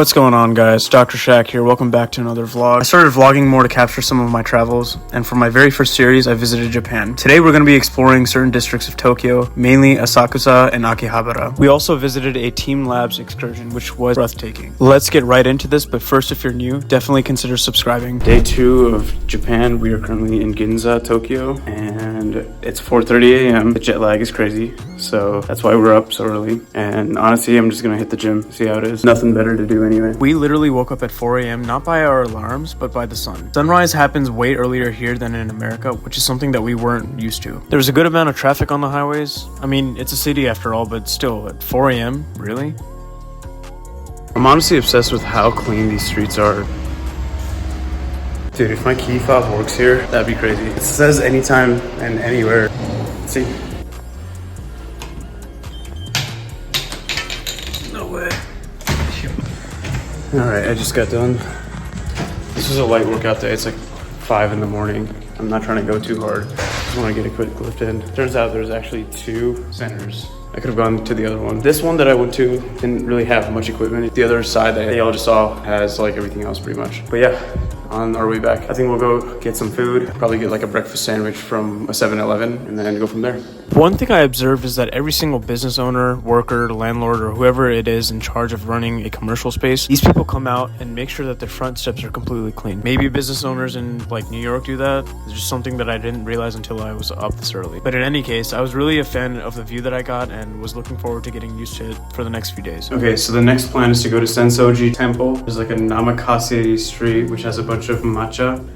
What's going on, guys? Dr. Shaq here. Welcome back to another vlog. I started vlogging more to capture some of my travels, and for my very first series, I visited Japan. Today, we're going to be exploring certain districts of Tokyo, mainly Asakusa and Akihabara. We also visited a TeamLab's excursion, which was breathtaking. Let's get right into this, but first, if you're new, definitely consider subscribing. Day 2 of Japan. We are currently in Ginza, Tokyo, and it's 4:30 a.m. The jet lag is crazy, so that's why we're up so early. And honestly, I'm just going to hit the gym, see how it is. Nothing better to do anyway. We literally woke up at 4 a.m. not by our alarms, but by the sun. Sunrise happens way earlier here than in America, which is something that we weren't used to. There was a good amount of traffic on the highways. I mean, it's a city after all, but still, at 4 a.m., really? I'm honestly obsessed with how clean these streets are. Dude, if my key fob works here, that'd be crazy. It says anytime and anywhere. See? No way. Alright, I just got done. This was a light workout day. It's like 5 in the morning. I'm not trying to go too hard. Just want to get a quick lift in. Turns out there's actually 2 centers. I could have gone to the other one. This one that I went to didn't really have much equipment. The other side that y'all just saw has like everything else pretty much. But yeah, on our way back, I think we'll go get some food. Probably get like a breakfast sandwich from a 7-Eleven and then go from there. One thing I observed is that every single business owner, worker, landlord, or whoever it is in charge of running a commercial space, these people come out and make sure that their front steps are completely clean. Maybe business owners in like New York do that. It's just something that I didn't realize until I was up this early. But in any case, I was really a fan of the view that I got and was looking forward to getting used to it for the next few days. Okay, so the next plan is to go to Senso-ji Temple. There's like a Namakase street, which has a bunch of matcha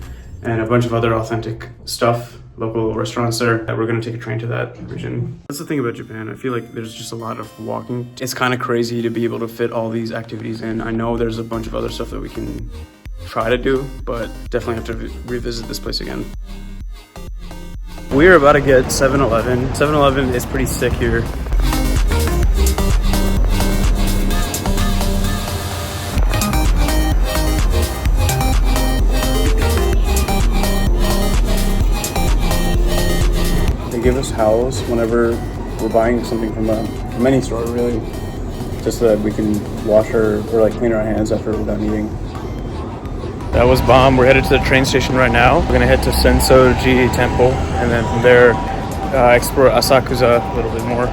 and a bunch of other authentic stuff. Local restaurants there, that we're gonna take a train to that region. That's the thing about Japan. I feel like there's just a lot of walking. It's kind of crazy to be able to fit all these activities in. I know there's a bunch of other stuff that we can try to do, but definitely have to revisit this place again. We're about to get 7-Eleven. 7-Eleven is pretty sick here. Give us howls whenever we're buying something from any store, really, just so that we can wash or like clean our hands after we're done eating. That was bomb. We're headed to the train station right now. We're gonna head to Senso-ji Temple and then from there explore Asakusa a little bit more.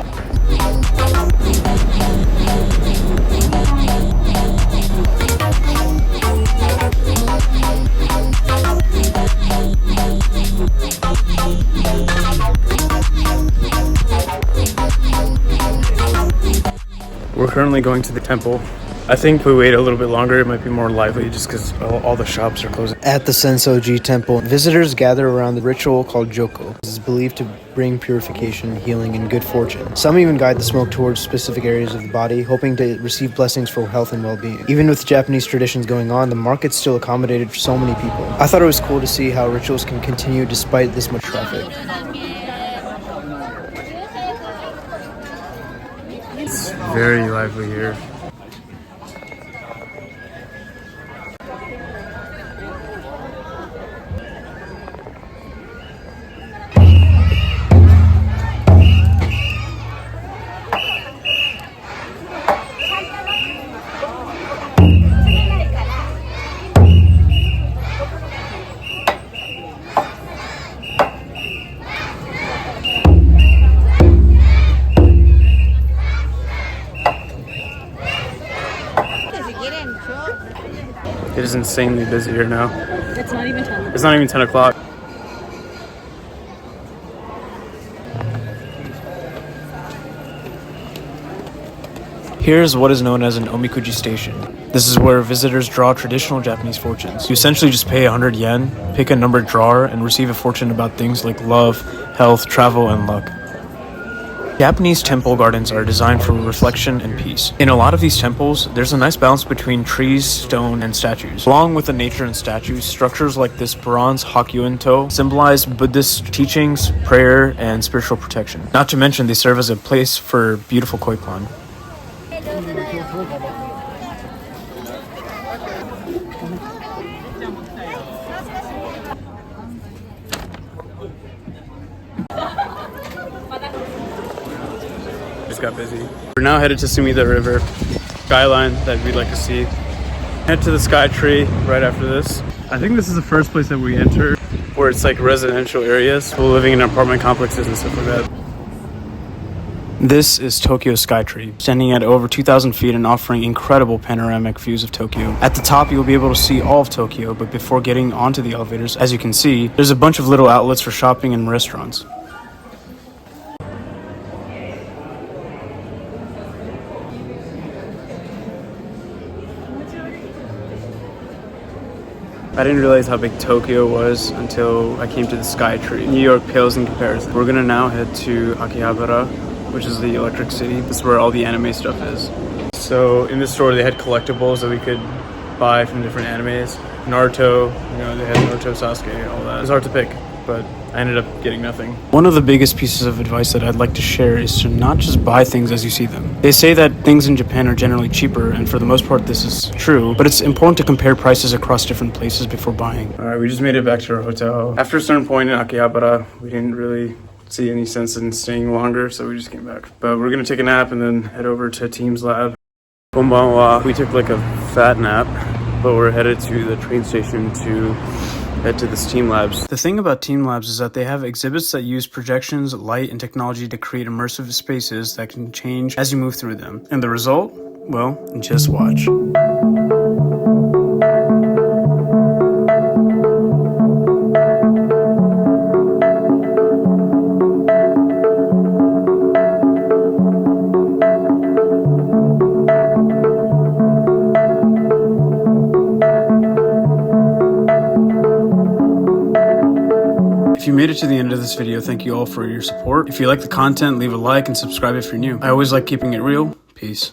We're currently going to the temple. I think if we wait a little bit longer, it might be more lively just because all the shops are closing. At the Senso-ji Temple, visitors gather around the ritual called Joko. This is believed to bring purification, healing, and good fortune. Some even guide the smoke towards specific areas of the body, hoping to receive blessings for health and well-being. Even with Japanese traditions going on, the market's still accommodated for so many people. I thought it was cool to see how rituals can continue despite this much traffic. It's very lively here. It is insanely busy here now. It's not even 10. It's not even 10 o'clock. Here's what is known as an omikuji station. This is where visitors draw traditional Japanese fortunes. You essentially just pay 100 yen, pick a numbered drawer, and receive a fortune about things like love, health, travel, and luck. Japanese temple gardens are designed for reflection and peace. In a lot of these temples, there's a nice balance between trees, stone, and statues. Along with the nature and statues, structures like this bronze Hakyuin-to symbolize Buddhist teachings, prayer, and spiritual protection. Not to mention, they serve as a place for beautiful koi pond. Just got busy. We're now headed to Sumida River. Skyline that we'd like to see. Head to the Skytree right after this. I think this is the first place that we enter where it's like residential areas. People living in apartment complexes and stuff like that. This is Tokyo Skytree, standing at over 2,000 feet and offering incredible panoramic views of Tokyo. At the top, you'll be able to see all of Tokyo, but before getting onto the elevators, as you can see, there's a bunch of little outlets for shopping and restaurants. I didn't realize how big Tokyo was until I came to the Skytree. New York pales in comparison. We're gonna now head to Akihabara, which is the electric city. This is where all the anime stuff is. So in this store, they had collectibles that we could buy from different animes. Naruto, you know, they had Naruto, Sasuke, all that. It was hard to pick, but I ended up getting nothing. One of the biggest pieces of advice that I'd like to share is to not just buy things as you see them. They say that things in Japan are generally cheaper, and for the most part this is true, but it's important to compare prices across different places before buying. Alright, we just made it back to our hotel. After a certain point in Akihabara, we didn't really see any sense in staying longer, so we just came back. But we're gonna take a nap and then head over to TeamLab. Konbanwa. We took like a fat nap, but we're headed to the train station to head to this TeamLabs. The thing about TeamLabs is that they have exhibits that use projections, light, and technology to create immersive spaces that can change as you move through them. And the result? Well, just watch. If you made it to the end of this video, thank you all for your support. If you like the content, leave a like and subscribe if you're new. I always like keeping it real. Peace.